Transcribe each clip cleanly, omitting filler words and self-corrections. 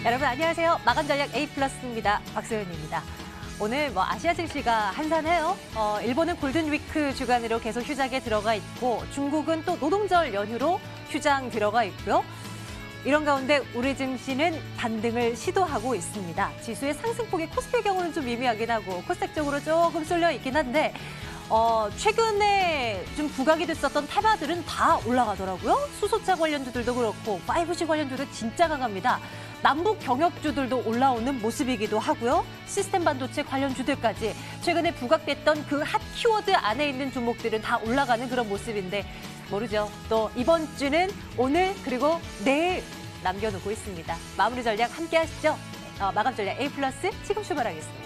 여러분 안녕하세요. 마감 전략 A+입니다. 박소연입니다. 오늘 아시아 증시가 한산해요. 일본은 골든위크 주간으로 계속 휴장에 들어가 있고 중국은 또 노동절 연휴로 휴장 들어가 있고요. 이런 가운데 우리 증시는 반등을 시도하고 있습니다. 지수의 상승폭이 코스피의 경우는 좀 미미하긴 하고 코스닥 쪽으로 조금 쏠려 있긴 한데 최근에 좀 부각이 됐었던 테마들은 다 올라가더라고요. 수소차 관련주들도 그렇고 5G 관련주도 진짜 강합니다. 남북 경협주들도 올라오는 모습이기도 하고요. 시스템 반도체 관련주들까지 최근에 부각됐던 그 핫 키워드 안에 있는 종목들은 다 올라가는 그런 모습인데 모르죠. 또 이번 주는 오늘 그리고 내일 남겨놓고 있습니다. 마무리 전략 함께 하시죠. 마감 전략 A+ 지금 출발하겠습니다.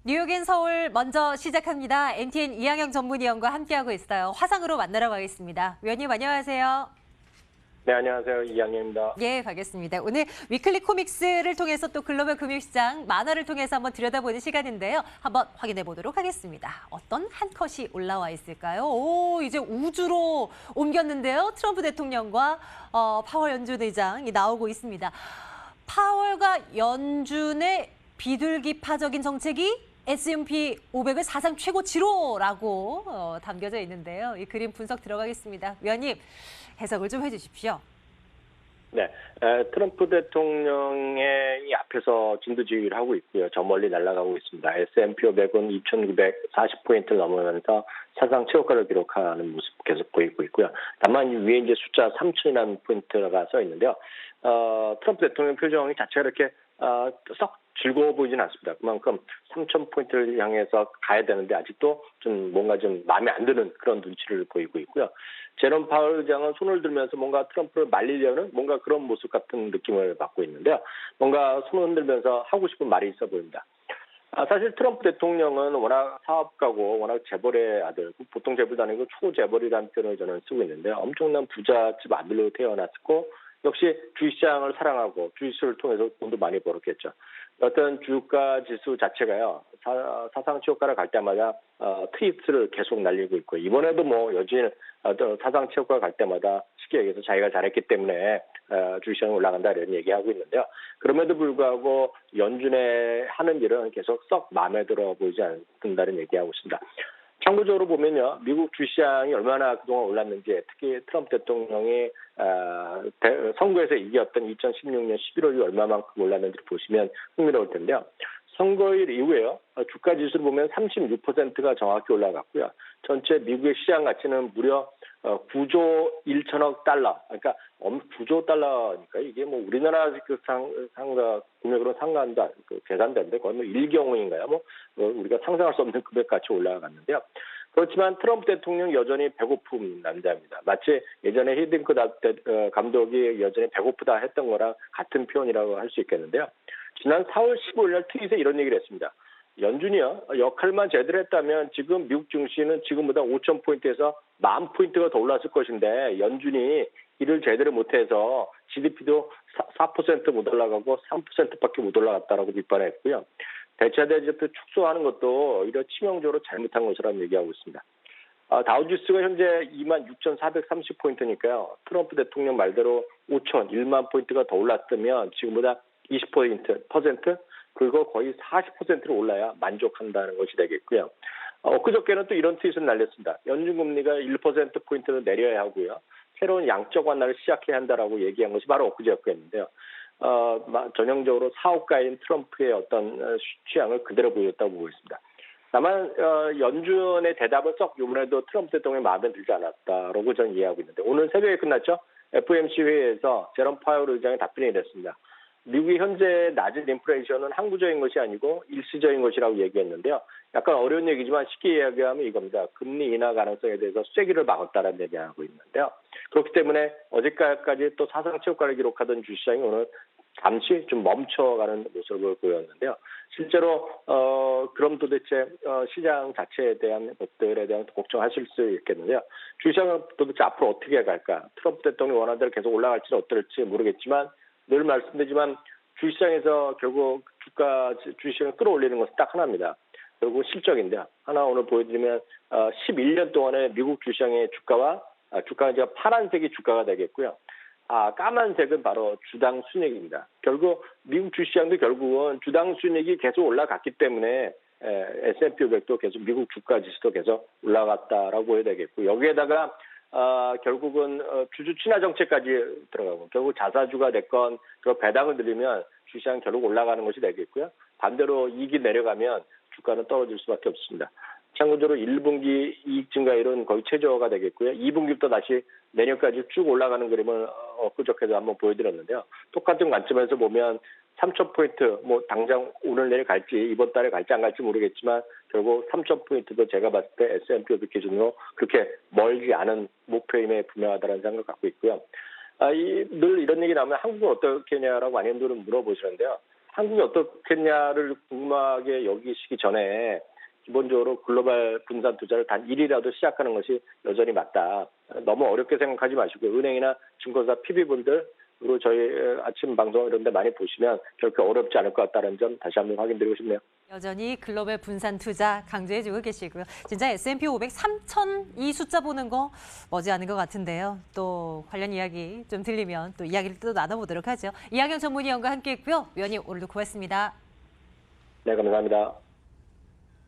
뉴욕인 서울 먼저 시작합니다. MTN 이항영 전문위원과 함께하고 있어요. 화상으로 만나러 가겠습니다. 위원님 안녕하세요. 네, 안녕하세요. 이항영입니다. 예, 가겠습니다. 오늘 위클리 코믹스를 통해서 또 글로벌 금융시장 만화를 통해서 한번 들여다보는 시간인데요. 한번 확인해 보도록 하겠습니다. 어떤 한 컷이 올라와 있을까요? 오, 이제 우주로 옮겼는데요. 트럼프 대통령과 파월 연준 의장이 나오고 있습니다. 파월과 연준의 비둘기파적인 정책이 S&P 500을 사상 최고치로라고 담겨져 있는데요. 이 그림 분석 들어가겠습니다. 위원님, 해석을 좀 해주십시오. 네, 트럼프 대통령의 이 앞에서 진두지휘를 하고 있고요. 저 멀리 날아가고 있습니다. S&P 500은 2,940포인트를 넘으면서 사상 최고가를 기록하는 모습 계속 보이고 있고요. 다만 위에 이제 숫자 3,000이라는 포인트가 써 있는데요. 트럼프 대통령 표정이 자체가 이렇게 썩 즐거워 보이진 않습니다. 그만큼 3,000포인트를 향해서 가야 되는데 아직도 좀 뭔가 좀 마음에 안 드는 그런 눈치를 보이고 있고요. 제롬 파월 의장은 손을 들면서 뭔가 트럼프를 말리려는 뭔가 그런 모습 같은 느낌을 받고 있는데요. 뭔가 손을 흔들면서 하고 싶은 말이 있어 보입니다. 사실 트럼프 대통령은 워낙 사업가고 워낙 재벌의 아들, 보통 재벌도 아니고 초재벌이라는 표현을 저는 쓰고 있는데요. 엄청난 부잣집 아들로 태어났고 역시 주식시장을 사랑하고 주식수를 통해서 돈도 많이 벌었겠죠. 어떤 주가 지수 자체가요. 사상 최고가를 갈 때마다 트윗을 계속 날리고 있고 이번에도 여전히 사상 최고가 갈 때마다 쉽게 얘기해서 자기가 잘했기 때문에 주식시장이 올라간다 이런 얘기하고 있는데요. 그럼에도 불구하고 연준의 하는 일은 계속 썩 마음에 들어 보이지 않는다는 얘기하고 있습니다. 참고적으로 보면요, 미국 주시장이 얼마나 그동안 올랐는지, 특히 트럼프 대통령이 선거에서 이겼던 2016년 11월이 얼마만큼 올랐는지를 보시면 흥미로울 텐데요. 선거일 이후에요, 주가 지수를 보면 36%가 정확히 올라갔고요. 전체 미국의 시장 가치는 무려 9조 1천억 달러, 그러니까 9조 달러니까 이게 우리나라 그 상가 금액으로 상관도 계산되는데 거의 1경원인가요? 우리가 상상할 수 없는 금액같이 올라갔는데요. 그렇지만 트럼프 대통령 여전히 배고픈 남자입니다. 마치 예전에 히딩크 감독이 여전히 배고프다 했던 거랑 같은 표현이라고 할 수 있겠는데요. 지난 4월 15일 날 트윗에 이런 얘기를 했습니다. 연준이요, 역할만 제대로 했다면 지금 미국 증시는 지금보다 5,000포인트에서 10,000포인트가 더 올랐을 것인데 연준이 일을 제대로 못해서 GDP도 4%못 올라가고 3%밖에 못 올라갔다라고 비판했고요. 대차 대제도 축소하는 것도 오히려 치명적으로 잘못한 것이라고 얘기하고 있습니다. 다우지수가 현재 26,430포인트니까요. 트럼프 대통령 말대로 1만 포인트가 더 올랐으면 지금보다 20% 그리고 거의 40%로 올라야 만족한다는 것이 되겠고요. 엊그저께는 또 이런 트윗을 날렸습니다. 연준금리가 1%포인트를 내려야 하고요. 새로운 양적 완화를 시작해야 한다라고 얘기한 것이 바로 엊그저께였는데요. 전형적으로 사업가인 트럼프의 어떤 취향을 그대로 보였다고 보고 있습니다. 다만 연준의 대답은 썩 이번에도 트럼프 대통령의 마음에 들지 않았다라고 저는 이해하고 있는데 오늘 새벽에 끝났죠. FOMC 회의에서 제롬 파월 의장의 답변이 이랬습니다. 미국의 현재 낮은 인플레이션은 항구적인 것이 아니고 일시적인 것이라고 얘기했는데요. 약간 어려운 얘기지만 쉽게 이야기하면 이겁니다. 금리 인하 가능성에 대해서 쐐기를 막았다는 얘기하고 있는데요. 그렇기 때문에 어제까지 또 사상 최고가를 기록하던 주시장이 오늘 잠시 좀 멈춰가는 모습을 보였는데요. 실제로 그럼 도대체 시장 자체에 대한 것들에 대한 걱정하실 수 있겠는데요. 주시장은 도대체 앞으로 어떻게 갈까? 트럼프 대통령이 원하는 대로 계속 올라갈지는 어떨지 모르겠지만 늘 말씀드리지만 주시장에서 결국 주시장을 끌어올리는 것은 딱 하나입니다. 결국 실적인데요. 하나 오늘 보여드리면 11년 동안의 미국 주시장의 주가가 이제 파란색이 주가가 되겠고요. 까만색은 바로 주당 순이익입니다. 결국 미국 주시장도 결국은 주당 순이익이 계속 올라갔기 때문에 S&P 500도 계속 미국 주가 지수도 계속 올라갔다라고 해야 되겠고 여기에다가 결국은 주주 친화 정책까지 들어가고 결국 자사주가 됐건 그 배당을 들이면 주시장 결국 올라가는 것이 되겠고요. 반대로 이익이 내려가면 주가는 떨어질 수밖에 없습니다. 참고적으로 1분기 이익 증가율은 거의 최저가 되겠고요. 2분기부터 다시 내년까지 쭉 올라가는 그림을 엊그저께도 한번 보여드렸는데요. 똑같은 관점에서 보면 3,000포인트, 당장 오늘 내일 갈지 이번 달에 갈지 안 갈지 모르겠지만 결국 3,000포인트도 제가 봤을 때 S&P 500 기준으로 그렇게 멀지 않은 목표임에 분명하다는 생각을 갖고 있고요. 늘 이런 얘기 나오면 한국은 어떻겠냐라고 많은 분들은 물어보시는데요. 한국이 어떻겠냐를 궁금하게 여기시기 전에 기본적으로 글로벌 분산 투자를 단 1이라도 시작하는 것이 여전히 맞다. 너무 어렵게 생각하지 마시고 은행이나 증권사 PB분들 그리고 저희 아침 방송 이런 데 많이 보시면 결코 어렵지 않을 것 같다는 점 다시 한번 확인드리고 싶네요. 여전히 글로벌 분산 투자 강조해주고 계시고요. 진짜 S&P 500 3,000 이 숫자 보는 거 머지않은 것 같은데요. 또 관련 이야기 좀 들리면 또 이야기를 또 나눠보도록 하죠. 이학영 전문위원과 함께했고요. 위원님 오늘도 고맙습니다. 네, 감사합니다.